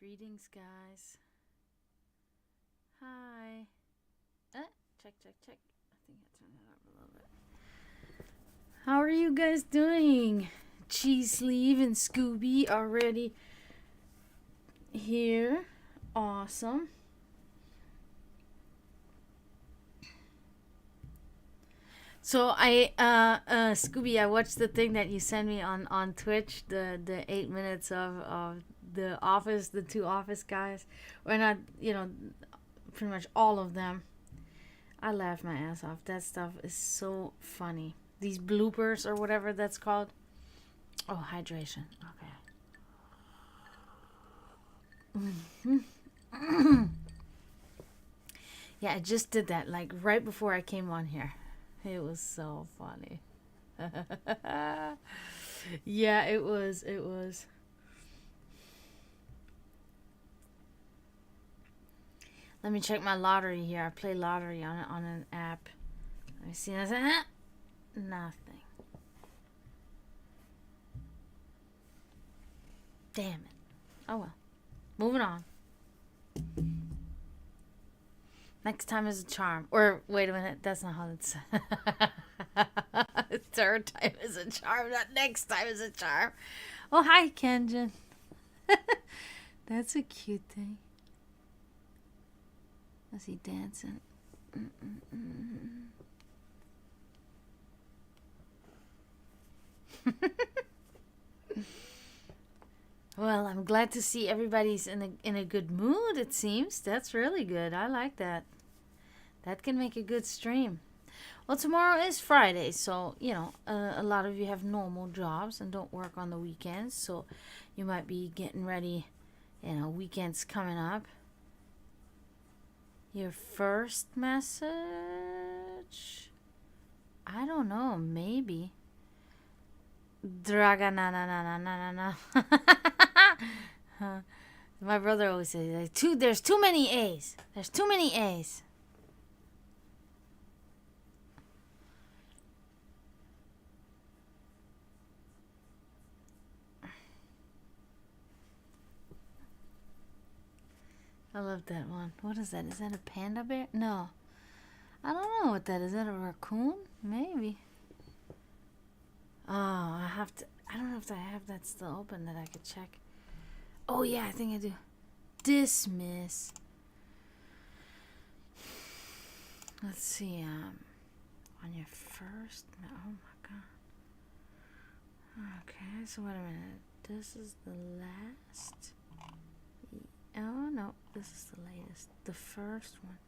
Greetings, guys. Hi. Check. I think I turned it up a little bit. How are you guys doing? Cheese Sleeve and Scooby already here. Awesome. So Scooby, I watched the thing that you sent me on Twitch, the 8 minutes of the office, the two office guys, or not, pretty much all of them. I laughed my ass off. That stuff is so funny. These bloopers or whatever that's called. Oh, hydration. Okay. Yeah, I just did that like right before I came on here. It was so funny. Yeah, it was. Let me check my lottery here. I play lottery on an app. Let me see. Nothing. Damn it. Oh well. Moving on. Next time is a charm. Or wait a minute, that's not how it's. Third time is a charm. Not next time is a charm. Oh, hi, Kenjin. That's a cute thing. Is he dancing? Well, I'm glad to see everybody's in a good mood, it seems. That's really good. I like that. That can make a good stream. Well, tomorrow is Friday, so, a lot of you have normal jobs and don't work on the weekends, so you might be getting ready, weekends coming up. Your first message? I don't know, maybe. Dragana. My brother always says, there's too many A's. There's too many A's. I love that one. What is that? Is that a panda bear? No. I don't know what that is. Is that a raccoon? Maybe. Oh, I don't know if I have that still open that I could check. Oh, yeah, I think I do. Dismiss. Let's see. On your first. Oh, my God. Okay, so wait a minute. This is the last. Oh, no, this is the latest. The first one.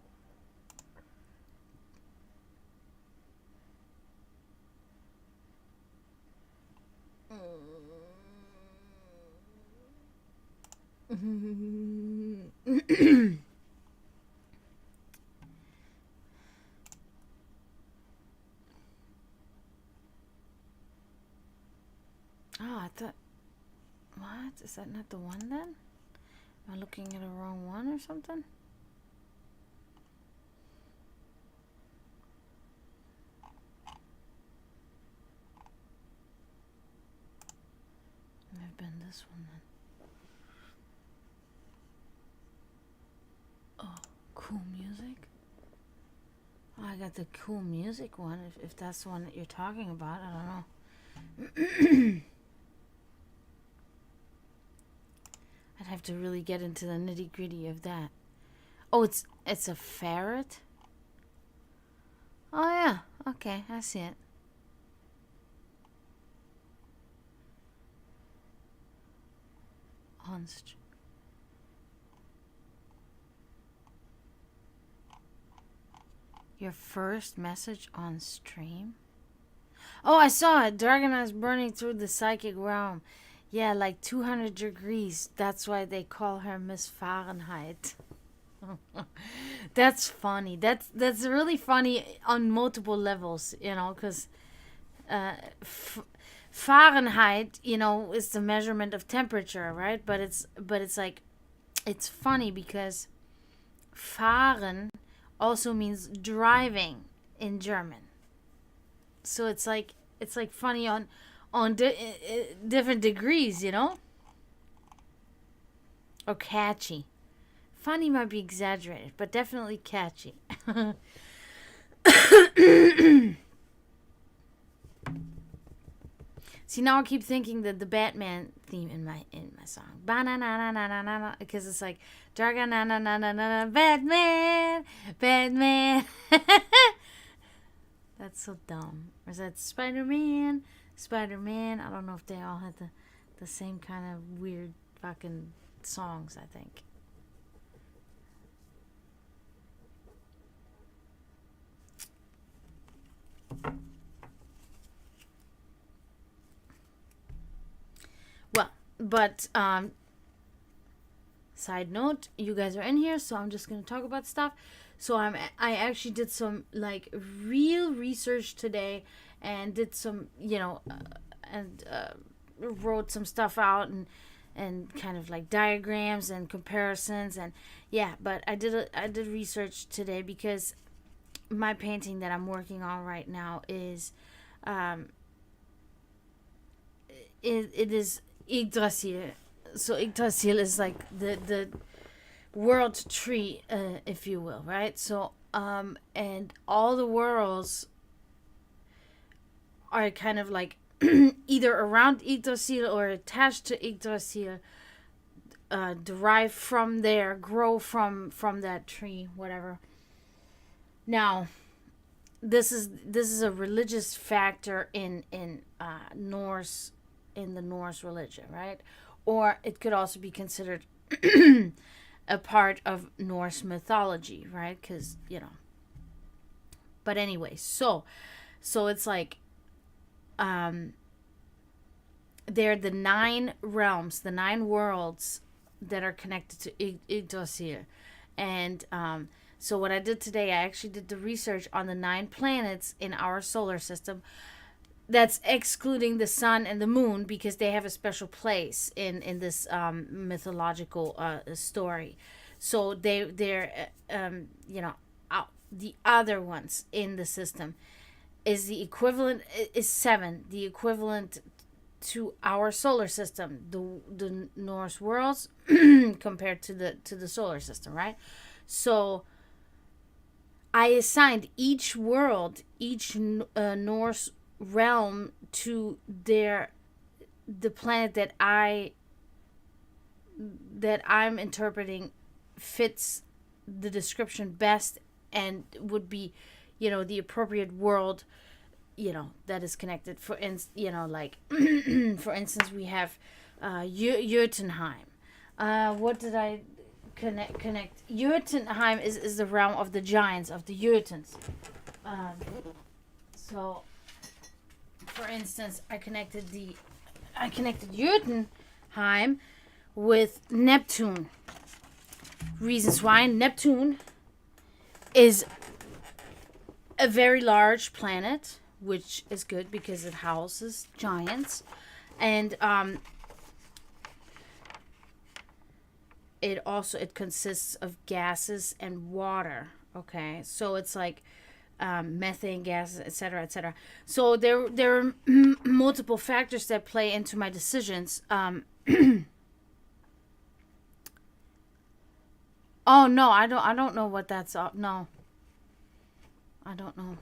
Oh, I thought. What? Is that not the one then? Am I looking at a wrong one or something? Might have been this one then. Oh, cool music. Oh, I got the cool music one. If that's the one that you're talking about, I don't know. I'd have to really get into the nitty gritty of that. Oh, it's a ferret. Oh yeah, okay, I see it. Your first message on stream? Oh, I saw it. Dragana is burning through the psychic realm. Yeah, like 200 degrees. That's why they call her Miss Fahrenheit. That's funny. That's really funny on multiple levels, because Fahrenheit, is the measurement of temperature, right? But it's like, it's funny because fahren also means driving in German. So it's like funny on different degrees, or catchy. Funny might be exaggerated, but definitely catchy. See, now I keep thinking that the Batman theme in my song, ba-na-na-na-na-na-na, because it's like Dragana na na na na Batman, Batman. That's so dumb. Or is that Spider-Man? Spider-Man. I don't know if they all had the same kind of weird fucking songs, I think. Well, but side note, you guys are in here, so I'm just gonna talk about stuff. So I actually did some like real research today, and did some and wrote some stuff out, and kind of like diagrams and comparisons, and yeah. But I did research today because my painting that I'm working on right now is it is Yggdrasil. So Yggdrasil is like the world tree, if you will, right? So and all the worlds are kind of like either around Yggdrasil or attached to Yggdrasil, derive from there, grow from that tree, whatever. Now, this is a religious factor in Norse, in the Norse religion, right? Or it could also be considered a part of Norse mythology, right? Because But anyway, so it's like they're the 9 realms, the 9 worlds that are connected to Yggdrasil, and so what I did today, I actually did the research on the 9 planets in our solar system. That's excluding the sun and the moon, because they have a special place in this mythological story. So they're the other ones in the system is the equivalent, is 7, the equivalent to our solar system, the Norse worlds compared to the solar system, right? So I assigned each world, each Norse realm to the planet that I'm interpreting fits the description best, and would be the appropriate world that is connected. For like for instance, we have Jotunheim. What did I connect? Jotunheim is the realm of the giants, of the Jotuns. So for instance, I connected Jotunheim with Neptune. Reasons why: Neptune is a very large planet, which is good because it houses giants, and it consists of gases and water. Okay, so it's like methane gases, etc., etc. So there are multiple factors that play into my decisions. Oh no, I don't know what that's. No, I don't know.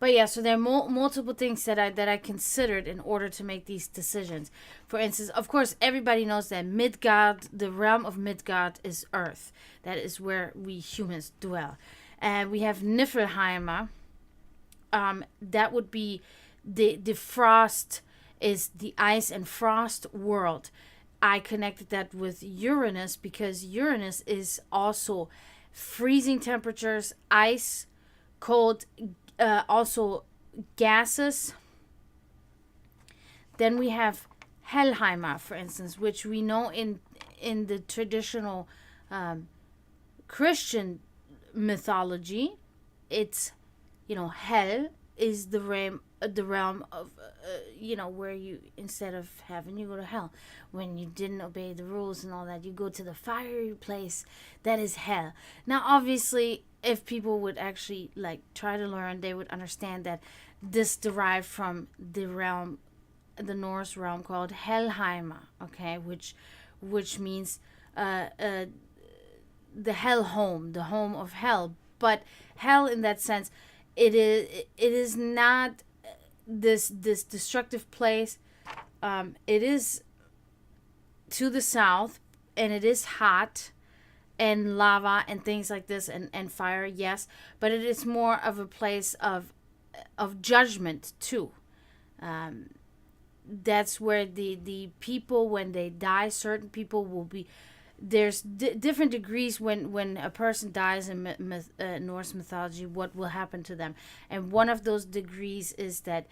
But yeah, so there are multiple things that I considered in order to make these decisions. For instance, of course, everybody knows that Midgard, the realm of Midgard, is Earth. That is where we humans dwell. And we have Niflheimer. That would be the frost, is the ice and frost world. I connected that with Uranus because Uranus is also freezing temperatures, ice, cold, also gases. Then we have Helheimer, for instance, which we know in the traditional Christian mythology. It's hell is the realm of where you, instead of heaven, you go to hell. When you didn't obey the rules and all that, you go to the fiery place that is hell. Now obviously, if people would actually try to learn, they would understand that this derived from the Norse realm called Helheimer, okay, which which means the hell home, the home of hell. But hell, in that sense, it is not this destructive place. It is to the south, and it is hot and lava and things like this, and fire, yes, but it is more of a place of judgment too. That's where the people, when they die, certain people will be, there's different degrees when a person dies in Norse mythology, what will happen to them. And one of those degrees is that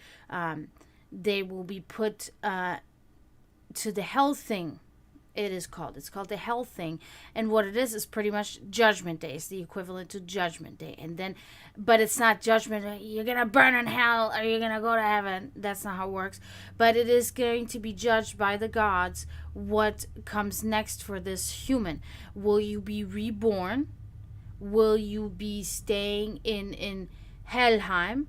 they will be put to the hell thing. It's called the hell thing. And what it is pretty much Judgment Day. It's the equivalent to Judgment Day. And then, but it's not judgment, you're gonna burn in hell or you're gonna go to heaven. That's not how it works. But it is going to be judged by the gods what comes next for this human. Will you be reborn? Will you be staying in Helheim?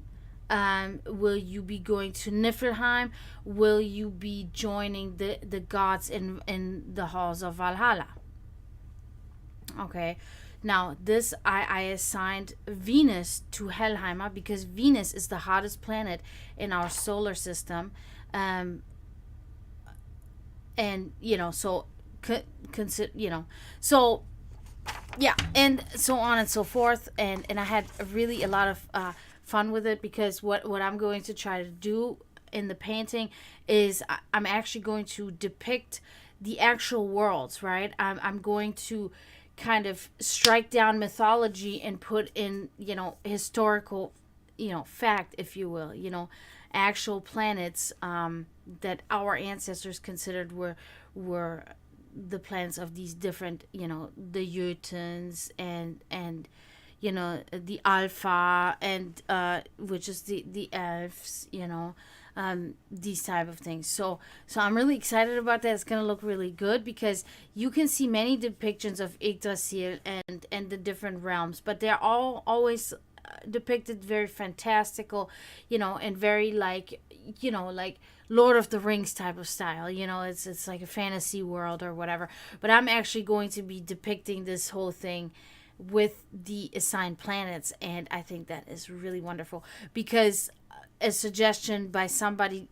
Will you be going to Niflheim? Will you be joining the gods in the halls of Valhalla? Okay. Now, this, I assigned Venus to Helheim because Venus is the hottest planet in our solar system. And, so, so, yeah, and so on and so forth. And I had really a lot of fun with it, because what I'm going to try to do in the painting is I'm actually going to depict the actual worlds, right? I'm going to kind of strike down mythology and put in, historical, fact, if you will, actual planets that our ancestors considered were the planets of these different, the Jotuns and the Alpha, and which is the elves, these type of things. So I'm really excited about that. It's gonna look really good, because you can see many depictions of Yggdrasil and the different realms, but they're all always depicted very fantastical, and very like Lord of the Rings type of style. It's like a fantasy world or whatever. But I'm actually going to be depicting this whole thing with the assigned planets, and I think that is really wonderful, because a suggestion by somebody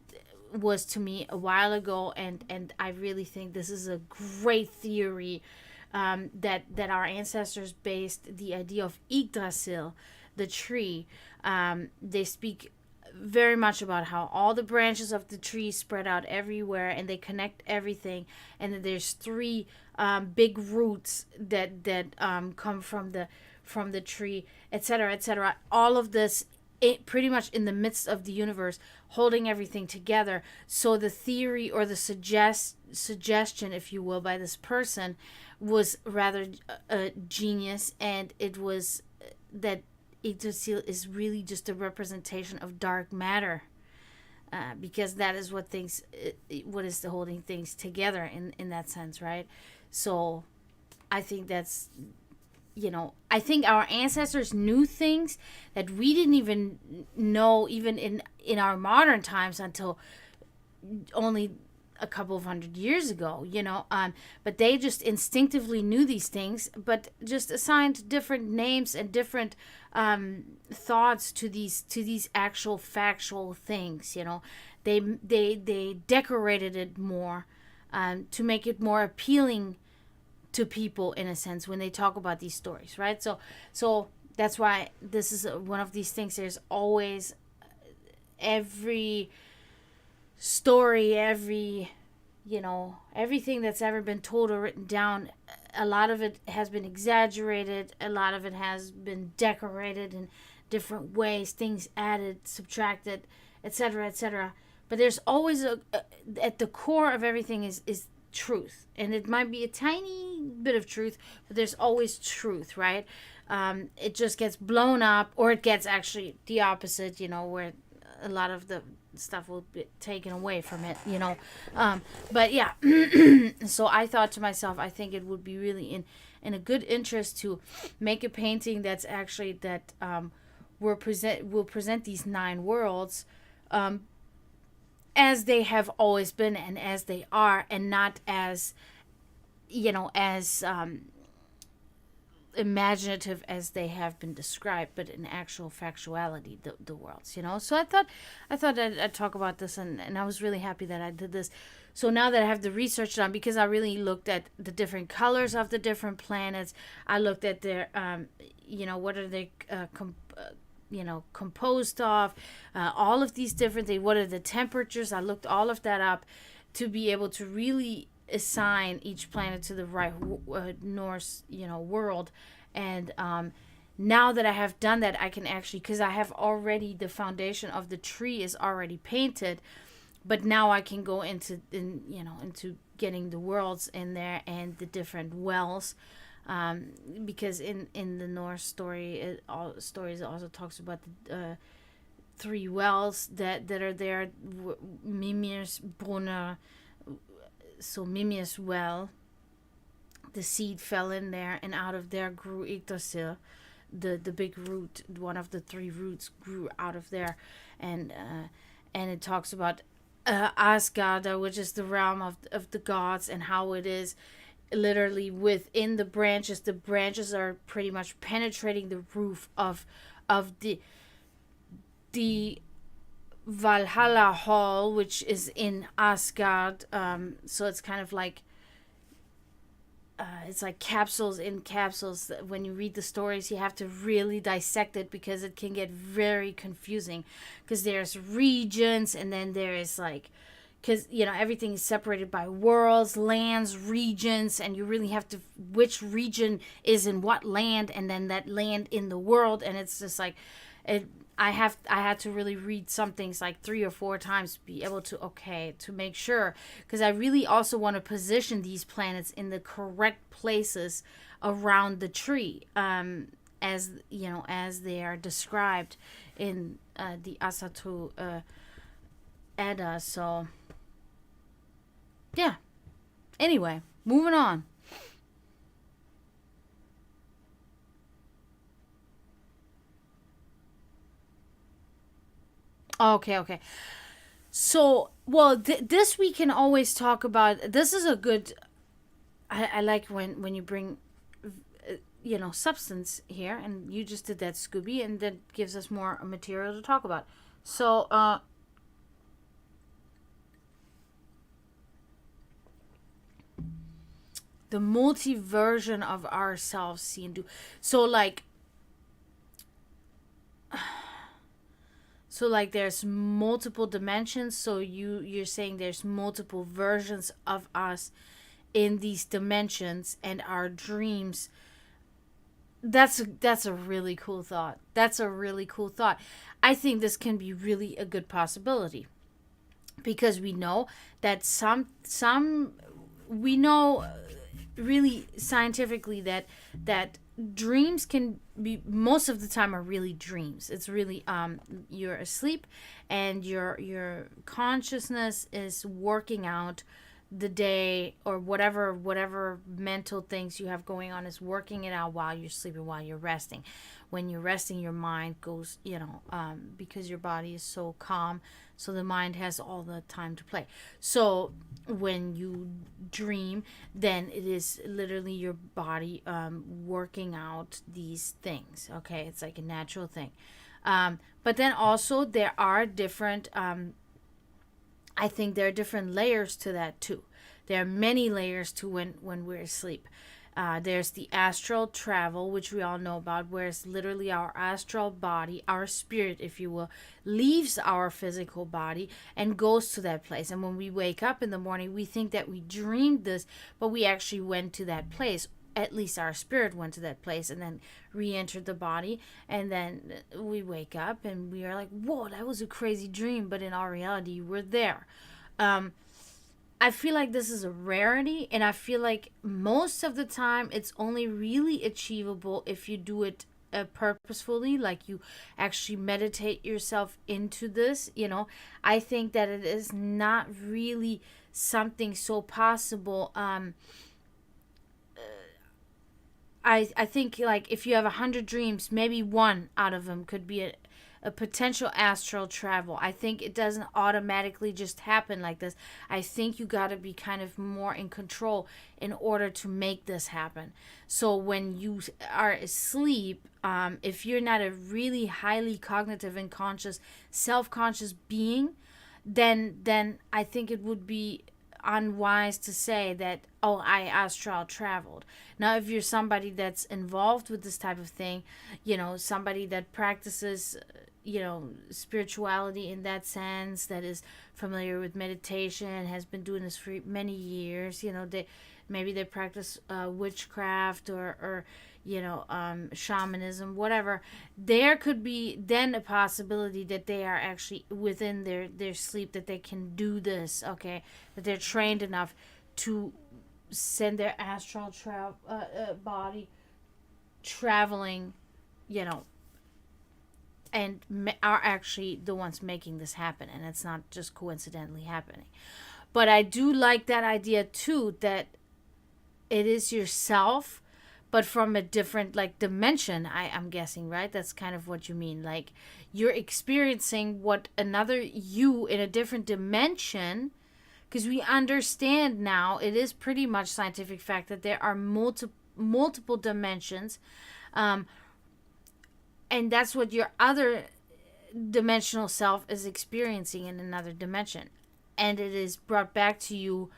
was to me a while ago, and I really think this is a great theory, that our ancestors based the idea of Yggdrasil, the tree. They speak very much about how all the branches of the tree spread out everywhere, and they connect everything, and then there's three big roots that come from the tree, etc., etc. All of this, pretty much in the midst of the universe, holding everything together. So the theory, or the suggestion, if you will, by this person was rather genius, and it was that Yggdrasil is really just a representation of dark matter, because that is what is the holding things together in that sense, right? So I think that's, I think our ancestors knew things that we didn't even know, even in our modern times, until only a couple of hundred years ago, but they just instinctively knew these things, but just assigned different names and different thoughts to these actual factual things. They decorated it more, to make it more appealing to people, in a sense, when they talk about these stories, right? So that's why this is one of these things. There's always every story, everything that's ever been told or written down, a lot of it has been exaggerated, a lot of it has been decorated in different ways, things added, subtracted, etc., etc. But there's always at the core of everything is truth, and it might be a tiny bit of truth, but there's always truth, right? It just gets blown up, or it gets actually the opposite, where a lot of the stuff will be taken away from it, but yeah. So I thought to myself, I think it would be really in a good interest to make a painting that's actually that will present these 9 worlds as they have always been and as they are, and not as as imaginative as they have been described, but in actual factuality, the worlds, So I thought I'd talk about this, and I was really happy that I did this. So now that I have the research done, because I really looked at the different colors of the different planets, I looked at their, what are they, composed of, all of these different things. What are the temperatures? I looked all of that up to be able to really assign each planet to the right Norse, world. And now that I have done that, I can actually, because I have already, the foundation of the tree is already painted, but now I can go into getting the worlds in there and the different wells. Because in the Norse stories, it also talks about the three wells that are there. Mimir's Brunner, so Mimir's well, the seed fell in there, and out of there grew Yggdrasil, the big root. One of the three roots grew out of there, and it talks about Asgard, which is the realm of the gods, and how it is literally within the branches. The branches are pretty much penetrating the roof of the Valhalla Hall, which is in Asgard. So it's kind of like it's like capsules in capsules. When you read the stories, you have to really dissect it, because it can get very confusing, because there's regions, and then there is like, because everything is separated by worlds, lands, regions, and you really have to, which region is in what land, and then that land in the world. And it's just like I had to really read some things like 3 or 4 times to be able to make sure, because I really also want to position these planets in the correct places around the tree, as they are described in the Asatu Edda. So yeah. Anyway, moving on. Okay. So, well, this we can always talk about. This is a good. I like when you bring, substance here, and you just did that, Scooby, and that gives us more material to talk about. So, the multi-version of ourselves see and do. So, there's multiple dimensions. So you're saying there's multiple versions of us in these dimensions, and our dreams. That's a really cool thought. That's a really cool thought. I think this can be really a good possibility, because we know that some we know really scientifically that dreams can be, most of the time, are really dreams. It's really you're asleep, and your consciousness is working out the day, or whatever mental things you have going on is working it out while you're sleeping, while you're resting. When you're resting, your mind goes, because your body is so calm, so the mind has all the time to play. So when you dream, then it is literally your body working out these things. Okay, it's like a natural thing. But then also there are different I think there are different layers to that too. There are many layers to when we're asleep. There's the astral travel, which we all know about, where it's literally our astral body, our spirit, if you will, leaves our physical body and goes to that place. And when we wake up in the morning, we think that we dreamed this, but we actually went to that place. At least our spirit went to that place and then re-entered the body. And then we wake up and we are like, whoa, that was a crazy dream. But in our reality, we're there. I feel like this is a rarity, and I feel like most of the time it's only really achievable if you do it purposefully, like you actually meditate yourself into this. I think that it is not really something so possible. I think, like, if you have 100 dreams, maybe one out of them could be a potential astral travel. I think it doesn't automatically just happen like this. I think you got to be kind of more in control in order to make this happen. So when you are asleep, if you're not a really highly cognitive and conscious, self-conscious being, then I think it would be unwise to say that, oh, I astral traveled. Now if you're somebody that's involved with this type of thing, somebody that practices spirituality in that sense, that is familiar with meditation, has been doing this for many years, they practice witchcraft or shamanism, whatever. There could be then a possibility that they are actually within their sleep, that they can do this, okay, that they're trained enough to send their astral body traveling, and are actually the ones making this happen, and it's not just coincidentally happening. But I do like that idea too, that it is yourself, but from a different dimension. I'm guessing, right? That's kind of what you mean. Like you're experiencing what another you in a different dimension, because we understand now, it is pretty much scientific fact that there are multiple dimensions, and that's what your other dimensional self is experiencing in another dimension, and it is brought back to you.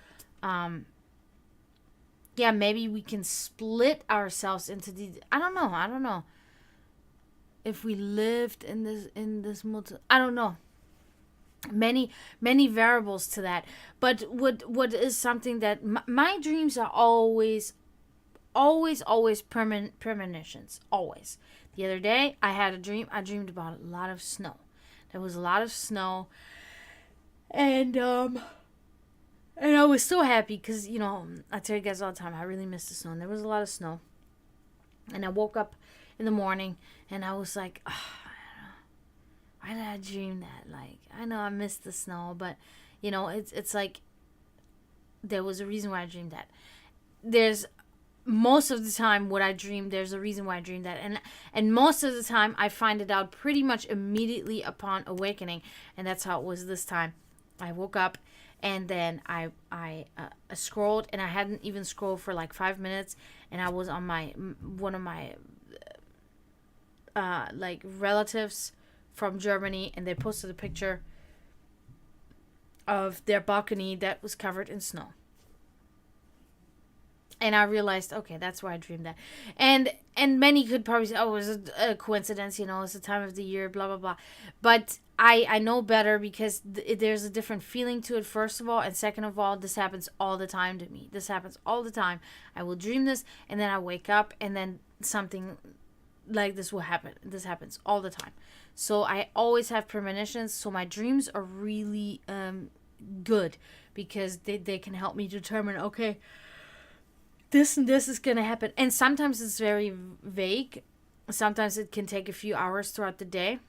Maybe we can split ourselves into the. I don't know. If we lived in this I don't know. Many variables to that. But what is something that my dreams are always premonitions. Always. The other day I had a dream. I dreamed about a lot of snow. There was a lot of snow, and I was so happy because, I tell you guys all the time, I really miss the snow. And there was a lot of snow. And I woke up in the morning and I was like, oh, I don't know. Why did I dream that? Like, I know I missed the snow, but, it's like there was a reason why I dreamed that. There's most of the time what I dream, there's a reason why I dreamed that. And most of the time I find it out pretty much immediately upon awakening. And that's how it was this time. I woke up. And then I scrolled, and I hadn't even scrolled for 5 minutes, and I was on one of my relatives from Germany, and they posted a picture of their balcony that was covered in snow. And I realized, okay, that's why I dreamed that. And many could probably say, oh, it was a coincidence, it's the time of the year, blah, blah, blah. But I know better, because there's a different feeling to it, first of all. And second of all, this happens all the time to me. This happens all the time. I will dream this, and then I wake up, and then something like this will happen. This happens all the time. So I always have premonitions. So my dreams are really good, because they can help me determine, okay, this and this is going to happen. And sometimes it's very vague. Sometimes it can take a few hours throughout the day.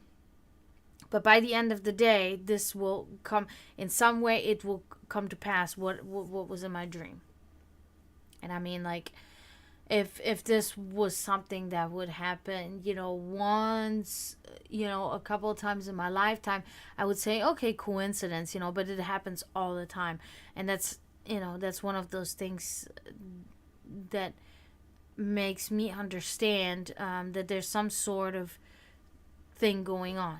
But by the end of the day, this will come, in some way it will come to pass what was in my dream. And I mean, if this was something that would happen, once, a couple of times in my lifetime, I would say, okay, coincidence, but it happens all the time. And that's one of those things that makes me understand that there's some sort of thing going on.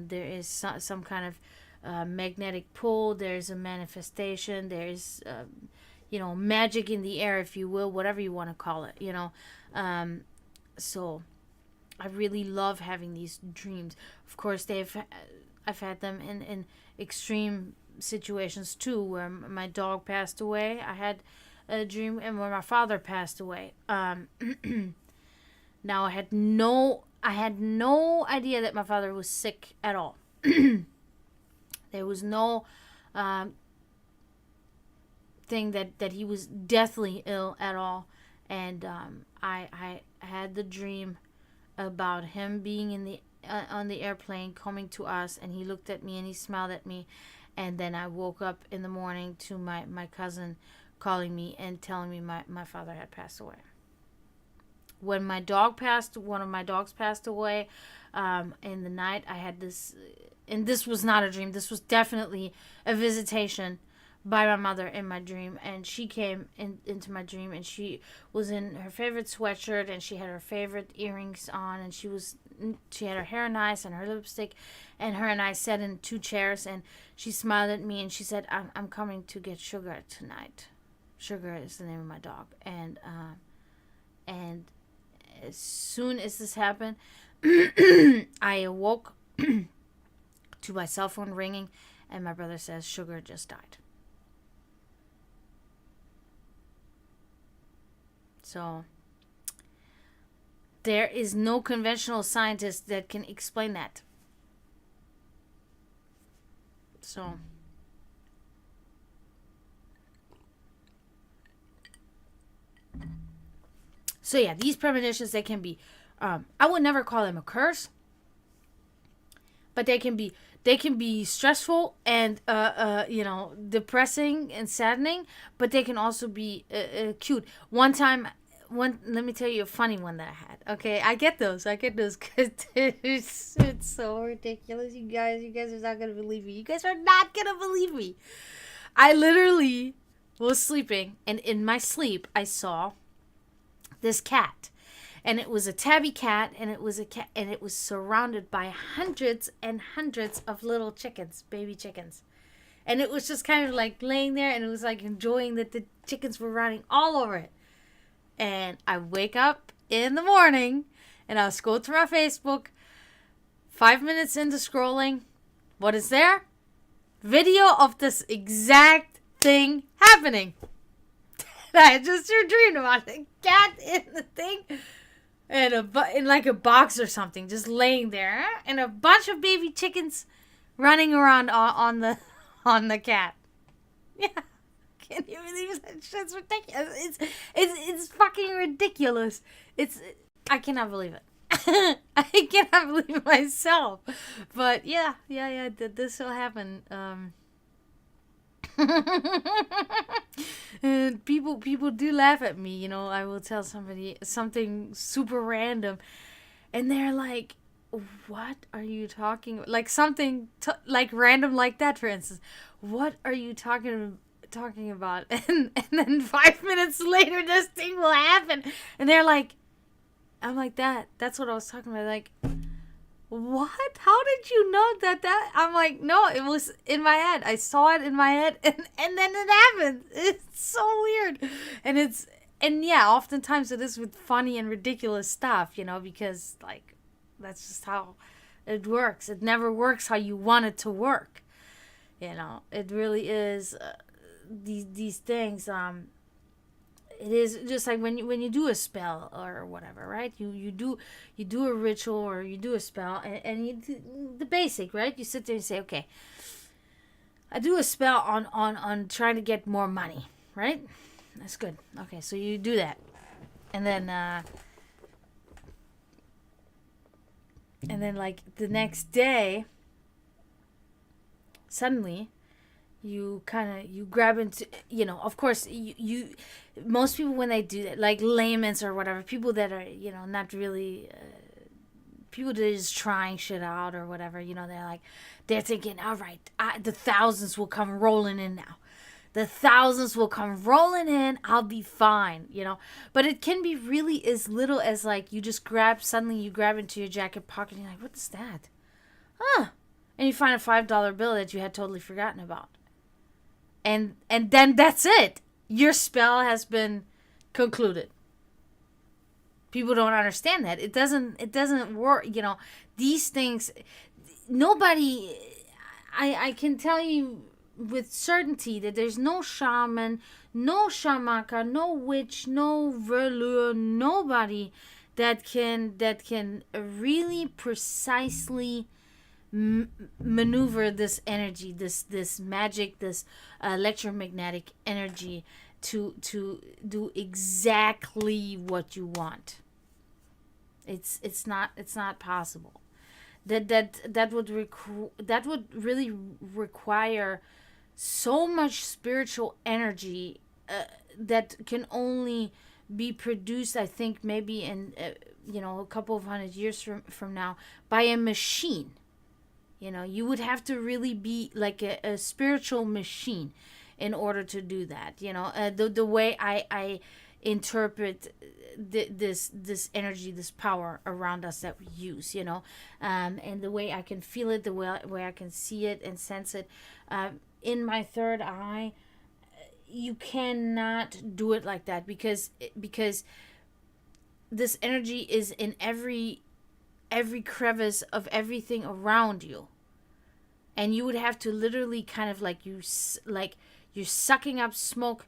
There is some kind of magnetic pull. There's a manifestation. There's magic in the air, if you will, whatever you want to call it. So I really love having these dreams. Of course, I've had them in extreme situations too, where my dog passed away. I had a dream, and when my father passed away. Now I had no idea that my father was sick at all. There was no thing that he was deathly ill at all. And I had the dream about him being in the on the airplane coming to us, and he looked at me and he smiled at me. And then I woke up in the morning to my cousin calling me and telling me my father had passed away. when one of my dogs passed away, in the night, I had this, and this was not a dream. This was definitely a visitation by my mother in my dream. And she came into my dream, and she was in her favorite sweatshirt, and she had her favorite earrings on, and she had her hair nice and her lipstick, and her and I sat in 2 chairs, and she smiled at me, and she said, I'm coming to get Sugar tonight. Sugar is the name of my dog. And as soon as this happened, I awoke to my cell phone ringing, and my brother says Sugar just died. So there is no conventional scientist that can explain that. So yeah, these premonitions, they can be, I would never call them a curse, but they can be stressful and depressing and saddening, but they can also be cute. Let me tell you a funny one that I had. Okay, I get those because it's so ridiculous. You guys are not gonna believe me. You guys are not gonna believe me. I literally was sleeping, and in my sleep, I saw this cat, and it was a tabby cat, and it was surrounded by hundreds and hundreds of little chickens, baby chickens, and it was just kind of like laying there, and it was like enjoying that the chickens were running all over it. And I wake up in the morning, and I'll scroll through my Facebook. 5 minutes into scrolling, what is there? Video of this exact thing happening. I just dreamed about a cat in the thing, and in like a box or something, just laying there, and a bunch of baby chickens running around on the cat. Yeah, can you believe that shit's ridiculous? It's fucking ridiculous. I cannot believe it. I cannot believe it myself. But yeah, this will happen. And people do laugh at me, I will tell somebody something super random, and they're like, what are you talking about? Like something like random like that, for instance. What are you talking about? And then 5 minutes later, this thing will happen, and they're like, I'm like, that's what I was talking about. Like, what? How did you know that? I'm like, no, it was in my head. I saw it in my head, and then it happened. It's so weird. And yeah, oftentimes it is with funny and ridiculous stuff, because like, that's just how it works. It never works how you want it to work. It really is, these things, it is just like when you do a spell or whatever, right? You do a ritual, or you do a spell, and you do the basic, right? You sit there and say, okay, I do a spell on trying to get more money, right? That's good. Okay, so you do that, and then like the next day, suddenly you grab into, of course, you most people, when they do that, like layman's or whatever, people that are, not really, people that are just trying shit out or whatever, they're thinking, all right, the thousands will come rolling in now. The thousands will come rolling in. I'll be fine, But it can be really as little as like you grab into your jacket pocket, and you're like, what's that? And you find a $5 bill that you had totally forgotten about. And then that's it. Your spell has been concluded. People don't understand that. It doesn't work, These things, nobody, I can tell you with certainty that there's no shaman, no shamaka, no witch, no verlure, nobody that can really precisely maneuver this energy, this magic, this electromagnetic energy to do exactly what you want. It's not possible. That would really require so much spiritual energy that can only be produced, I think, maybe in a couple of 100 years from now, by a machine. You would have to really be like a spiritual machine in order to do that. The way I interpret this energy, this power around us that we use, and the way I can feel it, the way I can see it and sense it in my third eye. You cannot do it like that, because this energy is in every crevice of everything around you, and you would have to literally kind of like you're sucking up smoke,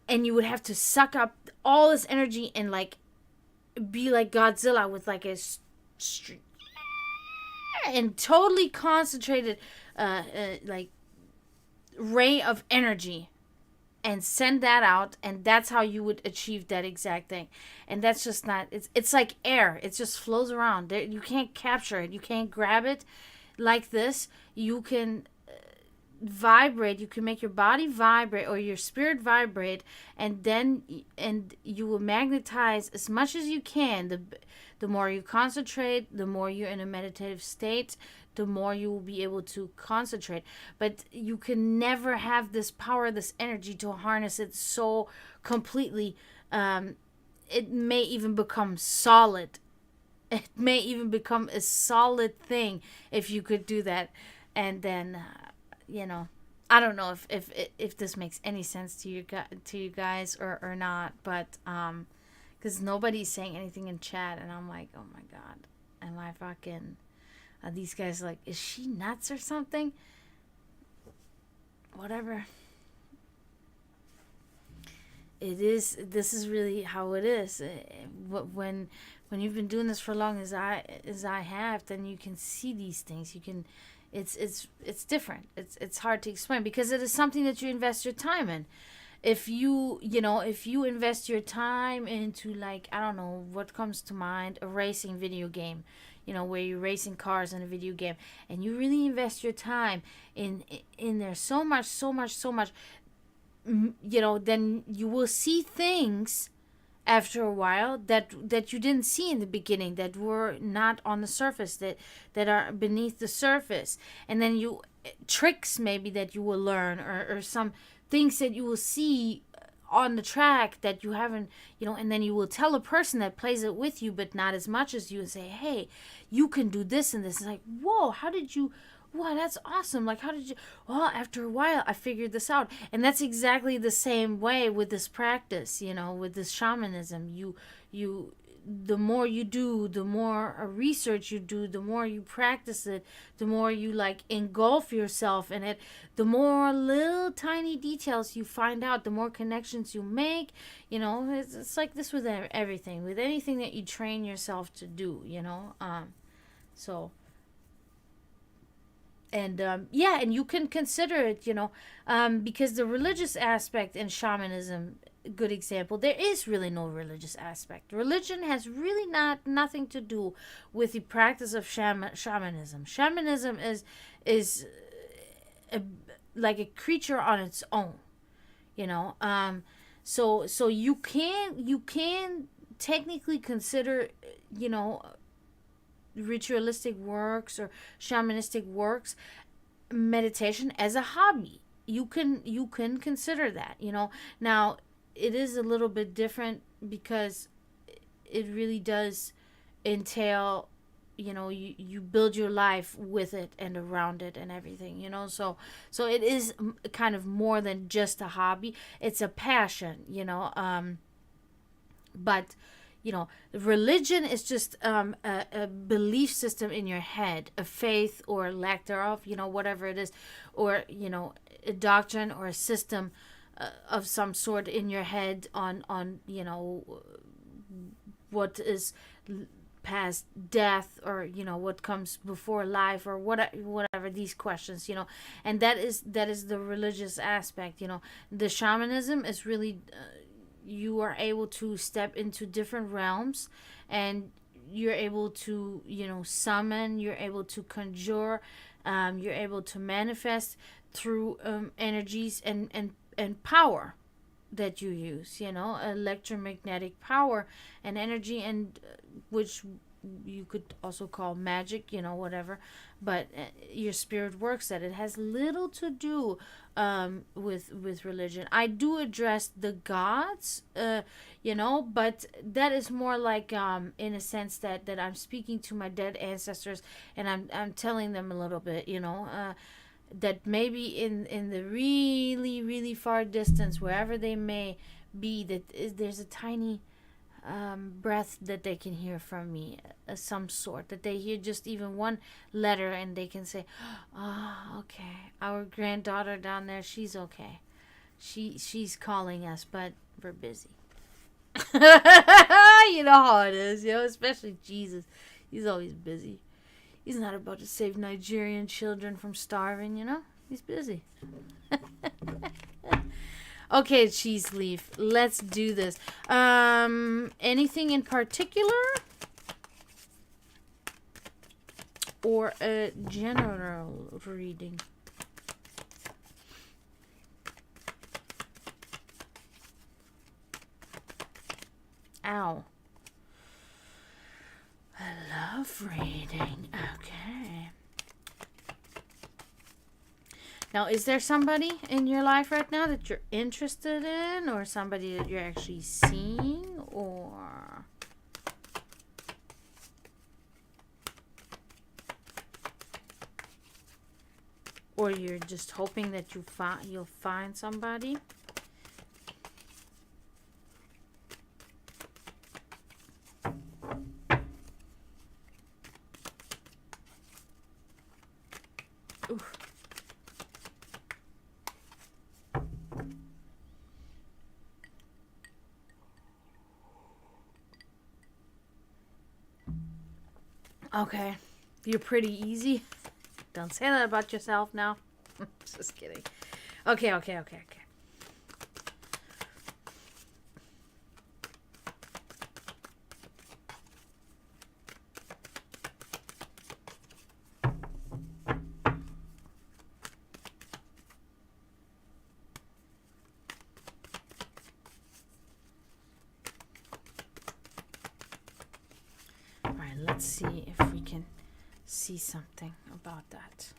and you would have to suck up all this energy and like be like Godzilla with like a and totally concentrated like ray of energy, and send that out, and that's how you would achieve that exact thing. And that's just not, it's like air. It just flows around. You can't capture it. You can't grab it like this. You can vibrate. You can make your body vibrate, or your spirit vibrate, and you will magnetize as much as you can. The more you concentrate, the more you're in a meditative state, the more you will be able to concentrate. But you can never have this power, this energy, to harness it so completely. It may even become solid. It may even become a solid thing if you could do that. And then, I don't know if this makes any sense to you guys or not. But because nobody's saying anything in chat, and I'm like, oh my God, am I fucking... these guys like, is she nuts or something? Whatever. This is really how it is. When you've been doing this for long as I have, then you can see these things. You can, it's different. It's hard to explain, because it is something that you invest your time in. If you invest your time into, like, I don't know what comes to mind, a racing video game, where you're racing cars in a video game, and you really invest your time in there so much, then you will see things after a while that you didn't see in the beginning, that were not on the surface, that are beneath the surface. And then tricks maybe that you will learn, or some things that you will see on the track that you haven't, and then you will tell a person that plays it with you, but not as much as you, and say, hey, you can do this and this. It's like, whoa, wow, that's awesome. Like, how did you, well, after a while, I figured this out. And that's exactly the same way with this practice, with this shamanism. The more you do, the more research you do, the more you practice it, the more you like engulf yourself in it, the more little tiny details you find out, the more connections you make. It's like this with everything, with anything that you train yourself to do. So, and and you can consider it, because the religious aspect in shamanism, good example, there is really no religious aspect. Religion has really nothing to do with the practice of shamanism. Shamanism is like a creature on its own, so you can technically consider, ritualistic works or shamanistic works, meditation, as a hobby. You can consider that. Now it is a little bit different, because it really does entail, you build your life with it and around it and everything, so it is kind of more than just a hobby. It's a passion, but religion is just a belief system in your head, a faith or lack thereof, whatever it is, or a doctrine or a system of some sort in your head on what is past death, or what comes before life, or whatever these questions, and that is the religious aspect. The shamanism is really you are able to step into different realms, and you're able to summon, you're able to conjure, you're able to manifest through energies and power, that you use, electromagnetic power and energy, and which you could also call magic, whatever. But your spirit works that. It has little to do with religion. I do address the gods, but that is more like, in a sense that I'm speaking to my dead ancestors, and I'm telling them a little bit, that maybe in the really really far distance, wherever they may be, there's a tiny breath that they can hear from me, some sort, that they hear just even one letter, and they can say, oh, okay, our granddaughter down there, she's okay, she's calling us, but we're busy. You know how it is, especially Jesus. He's always busy. He's not about to save Nigerian children from starving, He's busy. Okay, cheese leaf. Let's do this. Anything in particular? Or a general reading? Ow. I love reading. Okay. Now, is there somebody in your life right now that you're interested in, or somebody that you're actually seeing, or you're just hoping that you'll find somebody? Oof. Okay, you're pretty easy. Don't say that about yourself now. Just kidding. Okay. All right, let's see if we can see something about that.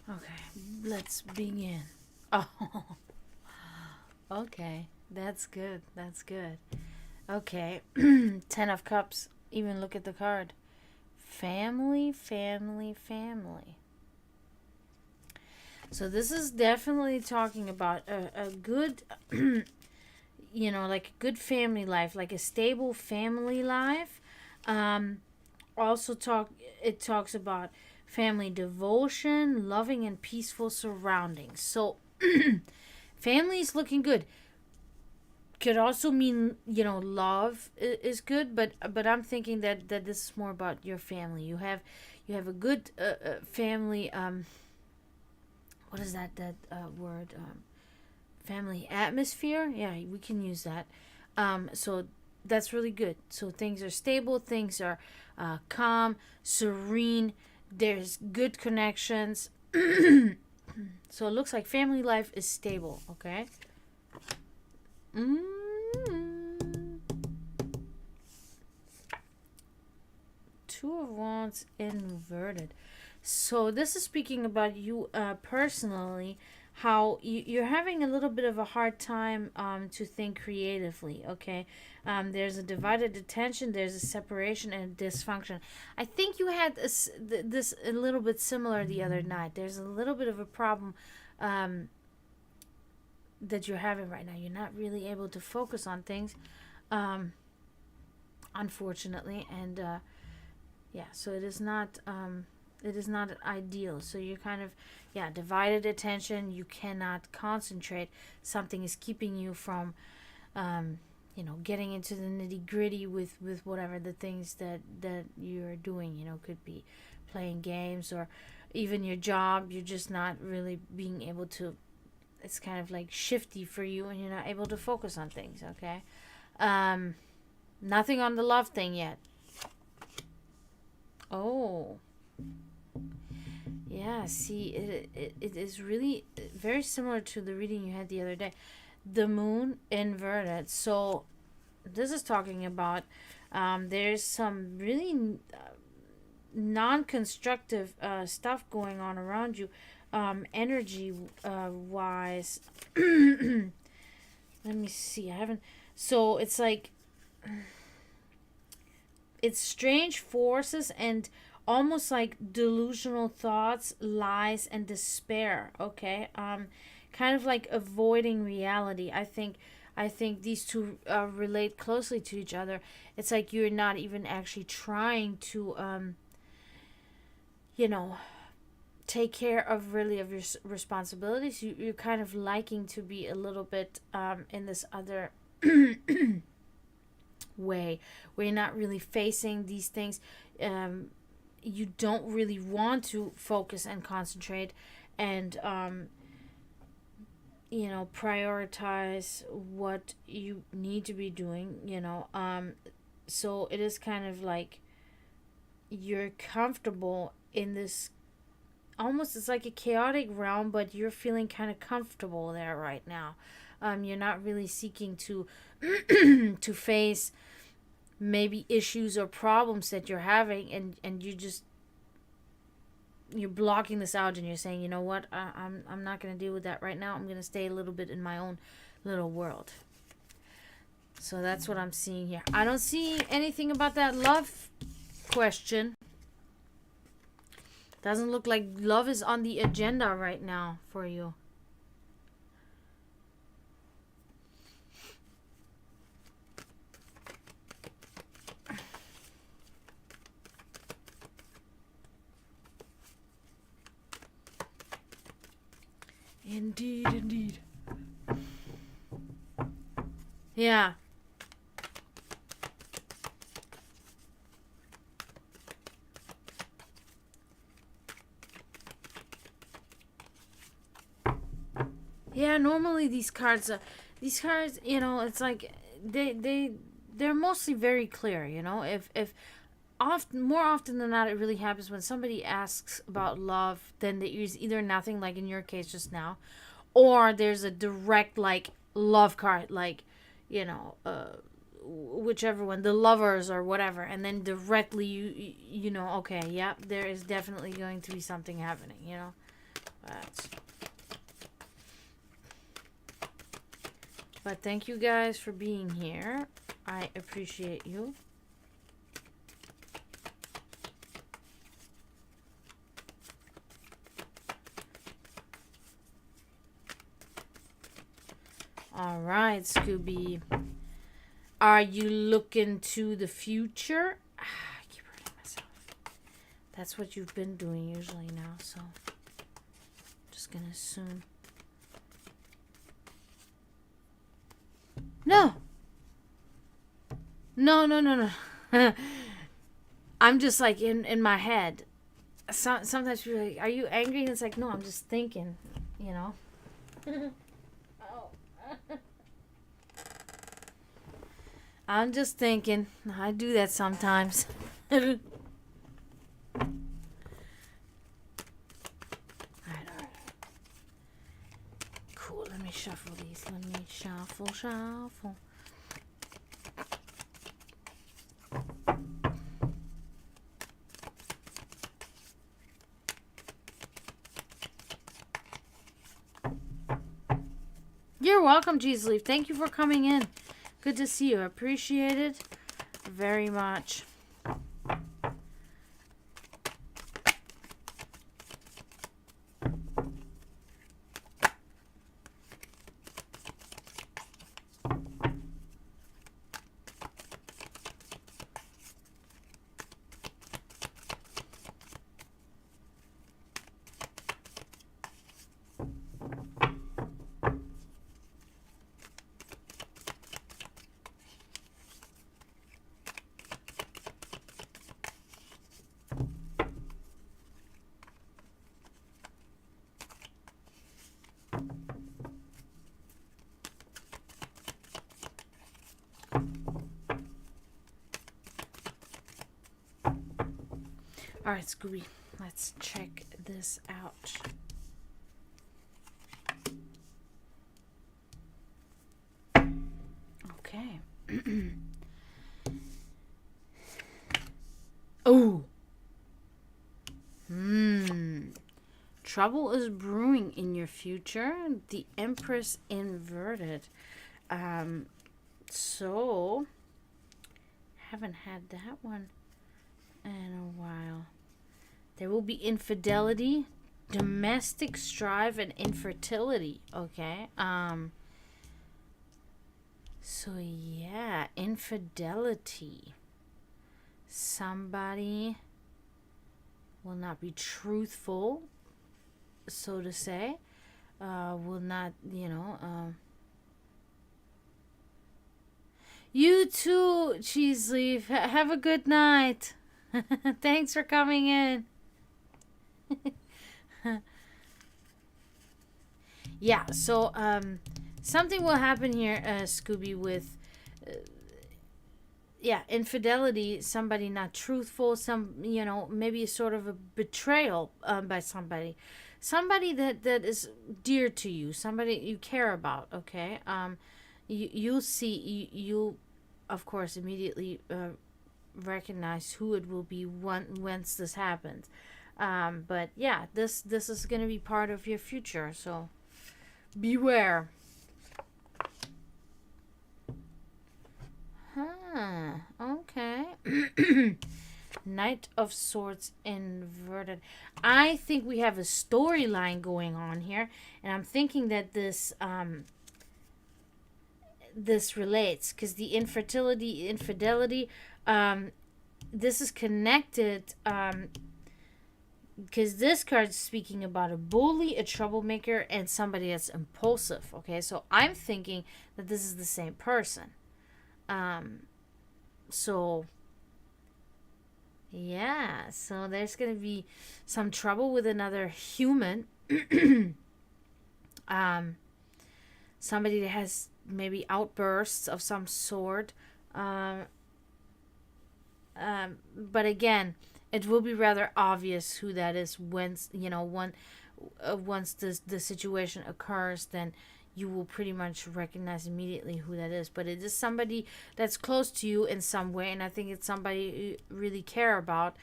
Okay, let's begin. Oh, okay, that's good. Okay, 10 of Cups. Even look at the card. Family. So this is definitely talking about a good, like a good family life, like a stable family life. Also it talks about family devotion, loving and peaceful surroundings. So family is looking good. Could also mean, love is good, but I'm thinking that this is more about your family. You have a good family. What is that word? Family atmosphere. Yeah, we can use that. So that's really good. So things are stable. Things are calm, serene. There's good connections. So it looks like family life is stable. Okay. Two of Wands inverted. So this is speaking about you personally, how you're having a little bit of a hard time to think creatively, okay? There's a divided attention, there's a separation and a dysfunction. I think you had this a little bit similar the other night. There's a little bit of a problem that you're having right now. You're not really able to focus on things, unfortunately, and so it is not ideal. So you're kind of divided attention. You cannot concentrate. Something is keeping you from getting into the nitty gritty with whatever the things that you're doing. Could be playing games or even your job. You're just not really being able to it's kind of like shifty for you, and you're not able to focus on things. Okay, nothing on the love thing yet. Oh, yeah. See, it is really very similar to the reading you had the other day. The moon inverted. So this is talking about there's some really non-constructive stuff going on around you, energy wise. Let me see. I haven't. So it's like it's strange forces and almost like delusional thoughts, lies, and despair. Okay, kind of like avoiding reality. I think these two relate closely to each other. It's like you're not even actually trying to you know, take care of really of your responsibilities. You're kind of liking to be a little bit in this other way where you're not really facing these things. You don't really want to focus and concentrate and prioritize what you need to be doing. So it is kind of like you're comfortable in this, almost it's like a chaotic realm, but you're feeling kind of comfortable there right now. You're not really seeking to to face maybe issues or problems that you're having, and you're blocking this out, and you're saying, you know what, I'm not going to deal with that right now. I'm going to stay a little bit in my own little world. So that's what I'm seeing here. I don't see anything about that love question. Doesn't look like love is on the agenda right now for you. Indeed, indeed. Yeah. Yeah, normally these cards, it's like they're mostly very clear. If more often than not, it really happens when somebody asks about love, then they use either nothing, like in your case just now, or there's a direct like love card, like whichever one, the lovers or whatever, and then directly okay, yeah, there is definitely going to be something happening. But thank you guys for being here. I appreciate you. All right, Scooby. Are you looking to the future? I keep hurting myself. That's what you've been doing usually now, so just gonna assume. No. No. I'm just like in my head. Sometimes people are like, are you angry? And it's like, no, I'm just thinking, Oh. I'm just thinking. I do that sometimes. Alright. Cool, let me shuffle these. Let me shuffle. You're welcome, Jesus Leaf. Thank you for coming in. Good to see you. Appreciate it very much. All right, Scooby, let's check this out. Okay. Oh. Trouble is brewing in your future. The Empress inverted. So haven't had that one in a while. There will be infidelity, domestic strife, and infertility. Okay. So yeah, infidelity. Somebody will not be truthful, so to say. Will not, you too, Cheese Leaf. Have a good night. Thanks for coming in. Yeah, so something will happen here, Scooby, with infidelity, somebody not truthful, maybe a sort of a betrayal by somebody that is dear to you, somebody you care about. Okay. You'll see, you of course immediately recognize who it will be once this happens. But yeah, this is going to be part of your future, so beware. Okay. Knight of Swords inverted. I think we have a storyline going on here, and I'm thinking that this relates, because the infidelity, this is connected, because this card is speaking about a bully, a troublemaker, and somebody that's impulsive. Okay, so I'm thinking that this is the same person. So yeah, so there's gonna be some trouble with another human. Somebody that has maybe outbursts of some sort. But again, it will be rather obvious who that is once the situation occurs. Then you will pretty much recognize immediately who that is. But it is somebody that's close to you in some way, and I think it's somebody you really care about.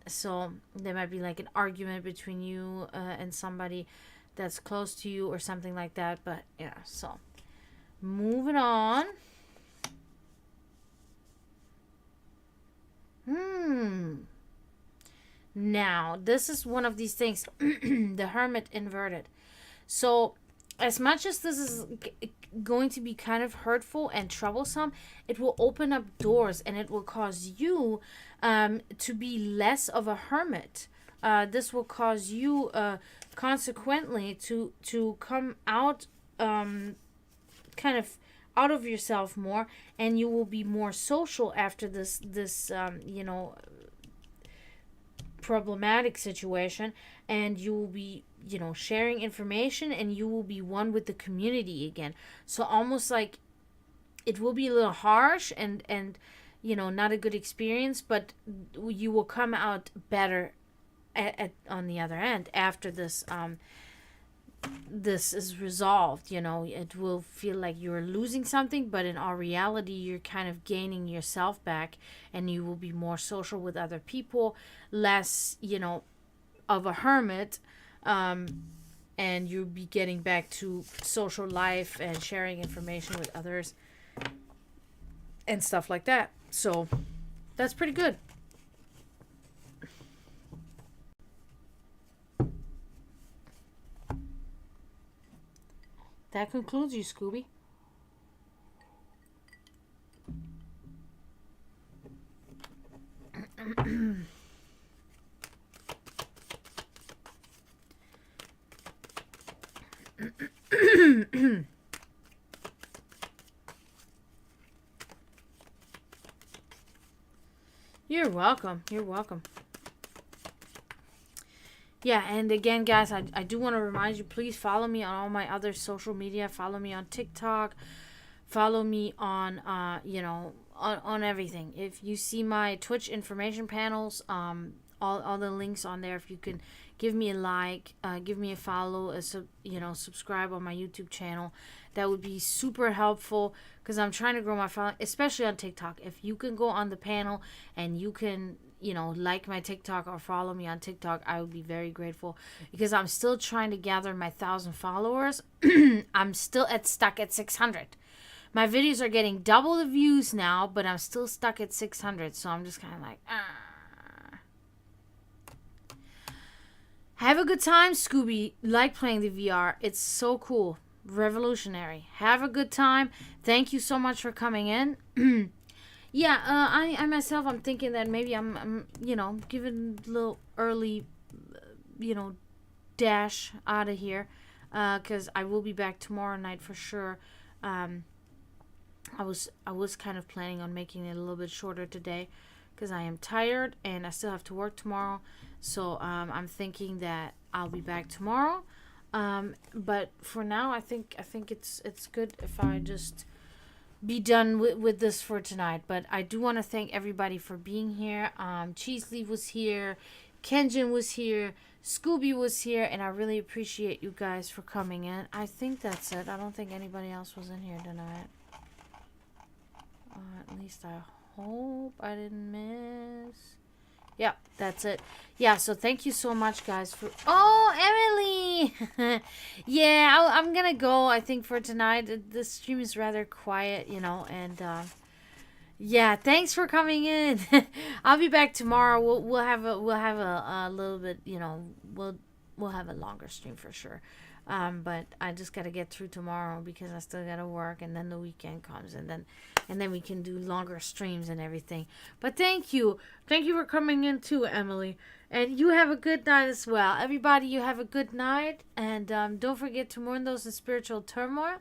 So there might be like an argument between you and somebody that's close to you or something like that. But yeah, so moving on. Now, this is one of these things. The Hermit inverted. So as much as this is going to be kind of hurtful and troublesome, it will open up doors, and it will cause you to be less of a hermit. This will cause you consequently to come out kind of out of yourself more, and you will be more social after this problematic situation, and you will be sharing information, and you will be one with the community again. So almost like it will be a little harsh and not a good experience, but you will come out better on the other end after this this is resolved. It will feel like you're losing something, but in all reality you're kind of gaining yourself back, and you will be more social with other people, less of a hermit, and you'll be getting back to social life and sharing information with others and stuff like that. So that's pretty good. That concludes you, Scooby. You're welcome. You're welcome. Yeah, and again, guys, I do want to remind you, please follow me on all my other social media. Follow me on TikTok. Follow me on, on everything. If you see my Twitch information panels, all the links on there. If you can give me a like, give me a follow, subscribe on my YouTube channel, that would be super helpful, because I'm trying to grow my following, especially on TikTok. If you can go on the panel and you can, like my TikTok or follow me on TikTok, I would be very grateful, because I'm still trying to gather my 1,000 followers. I'm still stuck at 600. My videos are getting double the views now, but I'm still stuck at 600. So I'm just kind of like, Have a good time, Scooby. Like playing the VR. It's so cool. Revolutionary. Have a good time. Thank you so much for coming in. Yeah, I myself, I'm thinking that maybe I'm giving a little early, dash out of here, because I will be back tomorrow night for sure. I was kind of planning on making it a little bit shorter today, because I am tired and I still have to work tomorrow. So I'm thinking that I'll be back tomorrow. But for now, I think it's good if I just be done with this for tonight. But I do want to thank everybody for being here. Cheese Leaf was here, Kenjin was here, Scooby was here, and I really appreciate you guys for coming in. I think that's it. I don't think anybody else was in here tonight. At least I hope I didn't miss. Yep, that's it. Yeah, so thank you so much, guys, for... Oh, Emily! Yeah, I'm gonna go, I think, for tonight. The stream is rather quiet, and... yeah, thanks for coming in. I'll be back tomorrow. We'll have a little bit, we'll have a longer stream for sure. But I just gotta get through tomorrow, because I still gotta work, and then the weekend comes, and then we can do longer streams and everything. But thank you for coming in too, Emily, and you have a good night as well. Everybody, you have a good night, and don't forget to mourn those in spiritual turmoil.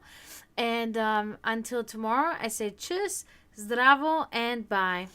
And until tomorrow, I say tschüss, zdravo, and bye.